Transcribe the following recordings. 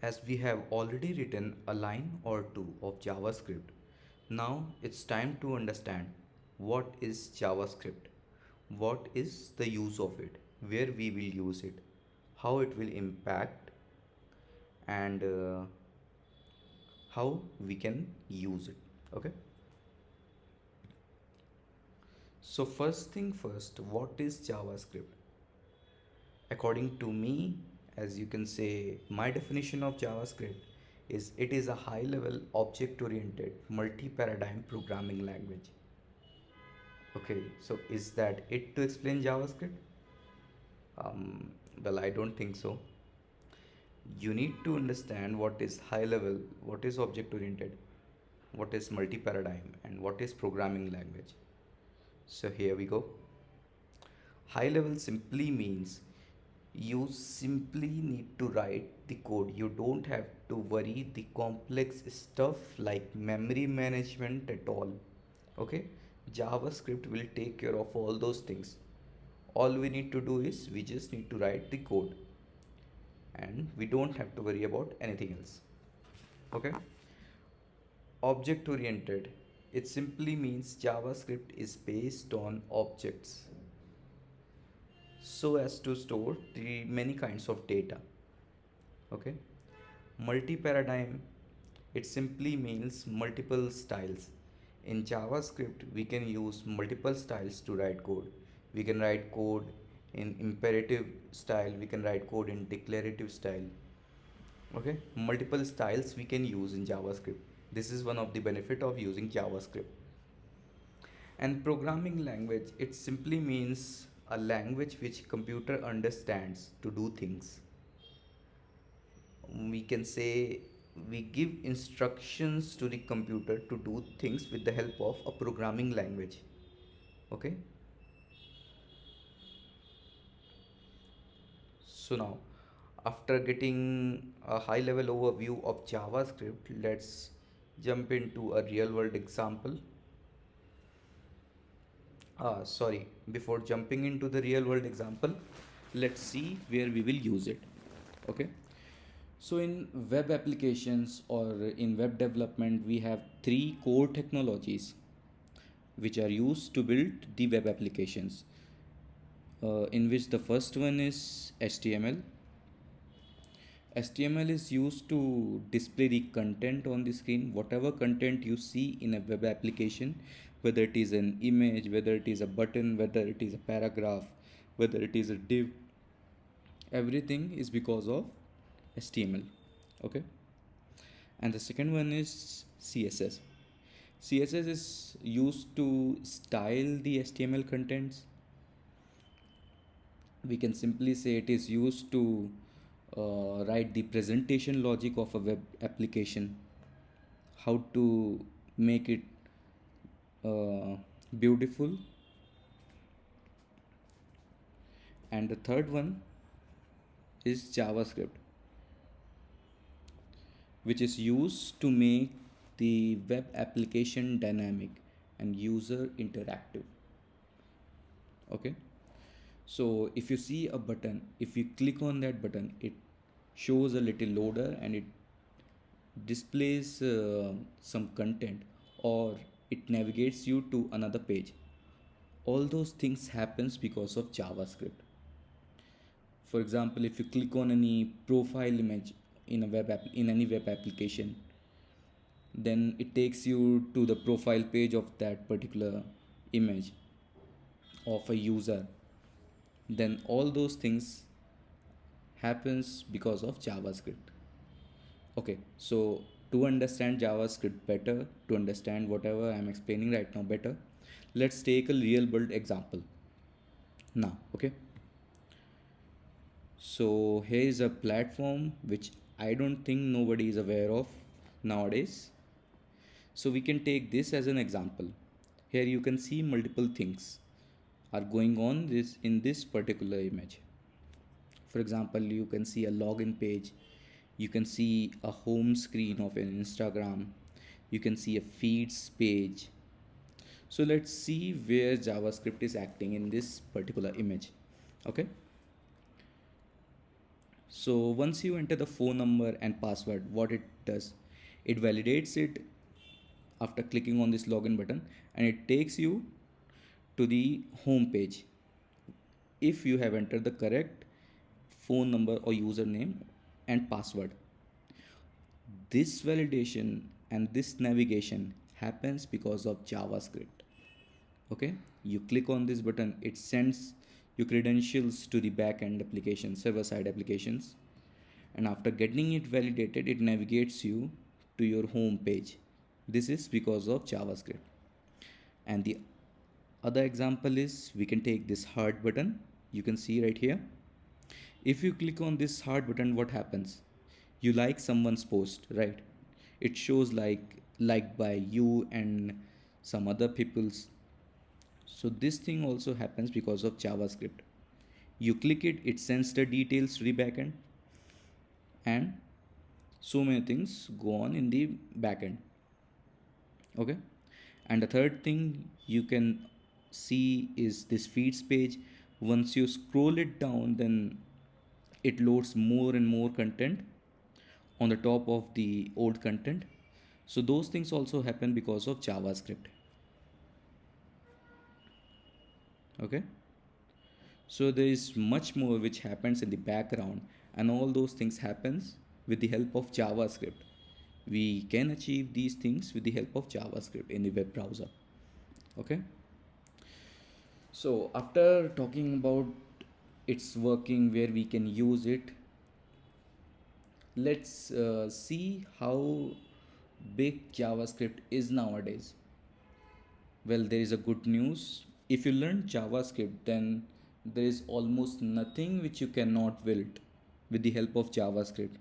As we have already written a line or two of JavaScript, now it's time to understand what is JavaScript, what is the use of it, where we will use it, how it will impact, and how we can use it. Okay. So first thing first, what is JavaScript? According to me, as you can say, my definition of JavaScript is it is a high level object oriented multi paradigm programming language. Okay, so is that it to explain JavaScript? Well, I don't think so. You need to understand what is high level, what is object oriented, what is multi paradigm, and what is programming language. So here we go. High level simply means you simply need to write the code. You don't have to worry the complex stuff like memory management at all. Okay, JavaScript will take care of all those things. All we need to do is we just need to write the code and we don't have to worry about anything else. Okay, object oriented, it simply means JavaScript is based on objects so as to store the many kinds of data. Okay, multi paradigm, it simply means multiple styles. In JavaScript we can use multiple styles to write code. We can write code in imperative style, we can write code in declarative style. Okay, multiple styles we can use in JavaScript. This is one of the benefit of using JavaScript. And programming language, it simply means a language which computer understands to do things. We can say we give instructions to the computer to do things with the help of a programming language. Okay, so now after getting a high level overview of JavaScript, let's jump into a real world example. Sorry, before jumping into the real world example, let's see where we will use it. Okay, so in web applications or in web development, we have three core technologies which are used to build the web applications, in which the first one is HTML. HTML is used to display the content on the screen. Whatever content you see in a web application, whether it is an image, whether it is a button, whether it is a paragraph, whether it is a div, everything is because of HTML. Okay, and the second one is CSS. CSS is used to style the HTML contents. We can simply say it is used to write the presentation logic of a web application, how to make it beautiful. And the third one is JavaScript, which is used to make the web application dynamic and user interactive. Okay, so if you see a button, if you click on that button, it shows a little loader and it displays some content, or it navigates you to another page. All those things happens because of JavaScript. For example, if you click on any profile image in a in any web application, then it takes you to the profile page of that particular image of a user. Then all those things happens because of JavaScript. Okay, so to understand JavaScript better, to understand whatever I'm explaining right now better, let's take a real world example now. Okay, so here is a platform which I don't think nobody is aware of nowadays. So we can take this as an example. Here you can see multiple things are going on this in this particular image. For example, you can see a login page, you can see a home screen of an Instagram, you can see a feeds page. So let's see where JavaScript is acting in this particular image. Okay, So once you enter the phone number and password, what it does, it validates it after clicking on this login button, and it takes you to the home page if you have entered the correct phone number or username and password. This validation and this navigation happens because of JavaScript. Okay, you click on this button, it sends your credentials to the backend application, server side applications, and after getting it validated, it navigates you to your home page. This is because of JavaScript. And the other example is, we can take this heart button, you can see right here. If you click on this heart button, what happens? You like someone's post, right? It shows like liked by you and some other people's. So this thing also happens because of JavaScript. You click it, it sends the details to the backend, and so many things go on in the backend. Okay, and the third thing you can see is this feeds page. Once you scroll it down, then it loads more and more content on the top of the old content. So those things also happen because of JavaScript. Okay, so there is much more which happens in the background, and all those things happens with the help of JavaScript. We can achieve these things with the help of JavaScript in the web browser. Okay, so after talking about its working, where we can use it, let's see how big JavaScript is nowadays. Well, there is a good news. If you learn JavaScript, then there is almost nothing which you cannot build with the help of JavaScript.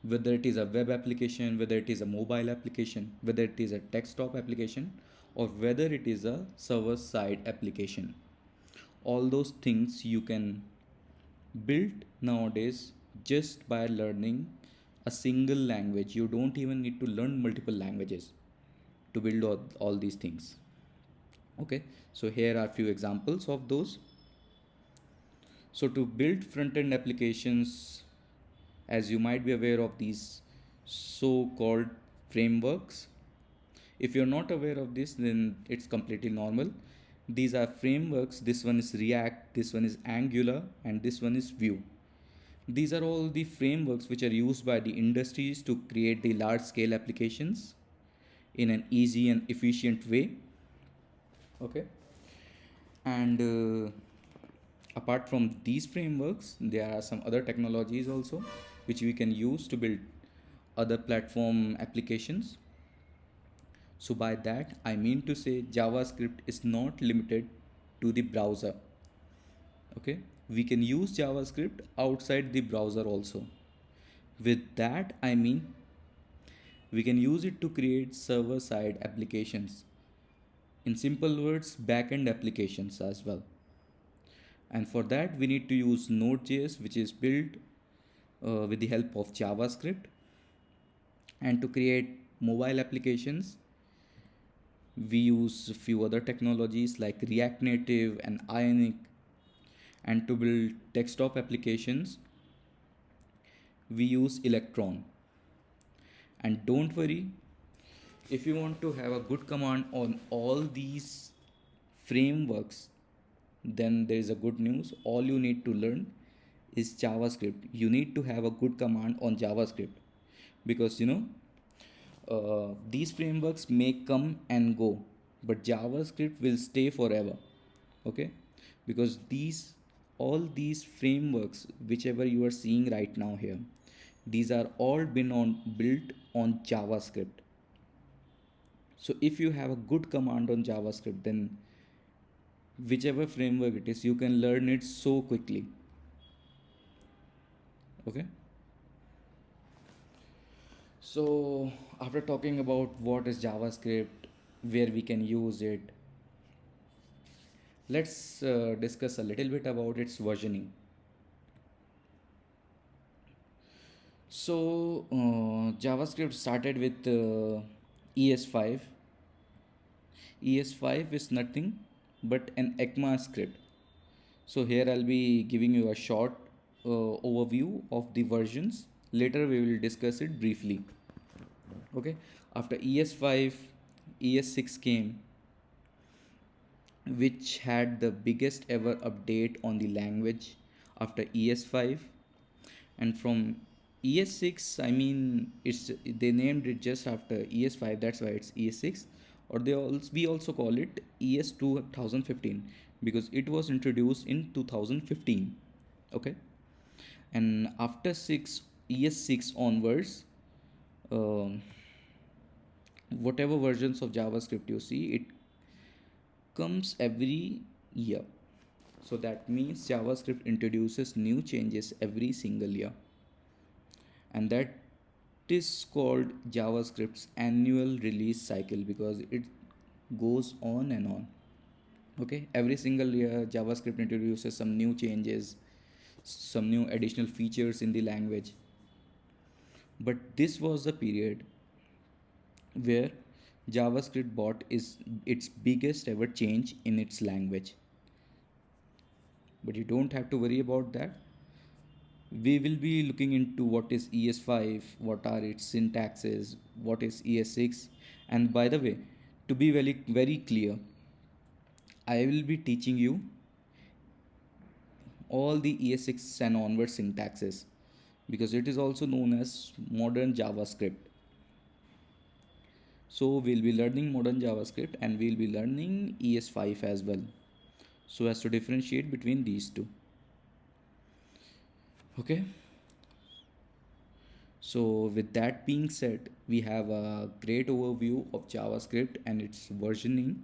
Whether it is a web application, whether it is a mobile application, whether it is a desktop application, or whether it is a server side application. All those things you can build nowadays just by learning a single language. You don't even need to learn multiple languages to build all these things. Okay, so here are few examples of those. So to build front-end applications, as you might be aware of these so-called frameworks. If you're not aware of this, then it's completely normal. These are frameworks. This one is React, this one is Angular, and this one is Vue. These are all the frameworks which are used by the industries to create the large scale applications in an easy and efficient way. Okay, and apart from these frameworks, there are some other technologies also which we can use to build other platform applications. So by that I mean to say JavaScript is not limited to the browser. Okay, we can use JavaScript outside the browser also. With that I mean we can use it to create server side applications, in simple words backend applications as well. And for that we need to use Node.js, which is built with the help of JavaScript. And to create mobile applications, we use a few other technologies like React Native and Ionic. And to build desktop applications, we use Electron. And don't worry, if you want to have a good command on all these frameworks, then there is a good news. All you need to learn is JavaScript. You need to have a good command on JavaScript, because these frameworks may come and go, but JavaScript will stay forever. Okay, because all these frameworks whichever you are seeing right now here, these are all been built on JavaScript. So if you have a good command on JavaScript, then whichever framework it is, you can learn it so quickly. Okay, so after talking about what is JavaScript, where we can use it, let's discuss a little bit about its versioning. So JavaScript started with ES5. ES5 is nothing but an ECMA script. So here I'll be giving you a short overview of the versions. Later we will discuss it briefly. Okay, after ES5, ES6 came, which had the biggest ever update on the language after ES5. And from ES6, I mean, it's they named it just after ES5, that's why it's ES6. Or we also call it ES 2015 because it was introduced in 2015. Okay, and after 6 ES6 onwards, um, whatever versions of JavaScript you see, it comes every year. So that means JavaScript introduces new changes every single year. And that is called JavaScript's annual release cycle because it goes on and on. Okay, every single year JavaScript introduces some new changes, some new additional features in the language. But this was the period where JavaScript brought is its biggest ever change in its language. But you don't have to worry about that. We will be looking into what is ES5, what are its syntaxes, what is ES6. And by the way, to be very, very clear, I will be teaching you all the ES6 and onward syntaxes because it is also known as modern JavaScript. So we'll be learning modern JavaScript and we'll be learning ES5 as well, so as to differentiate between these two. Okay, so with that being said, we have a great overview of JavaScript and its versioning.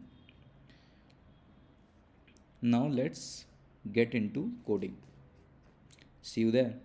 Now let's get into coding. See you there.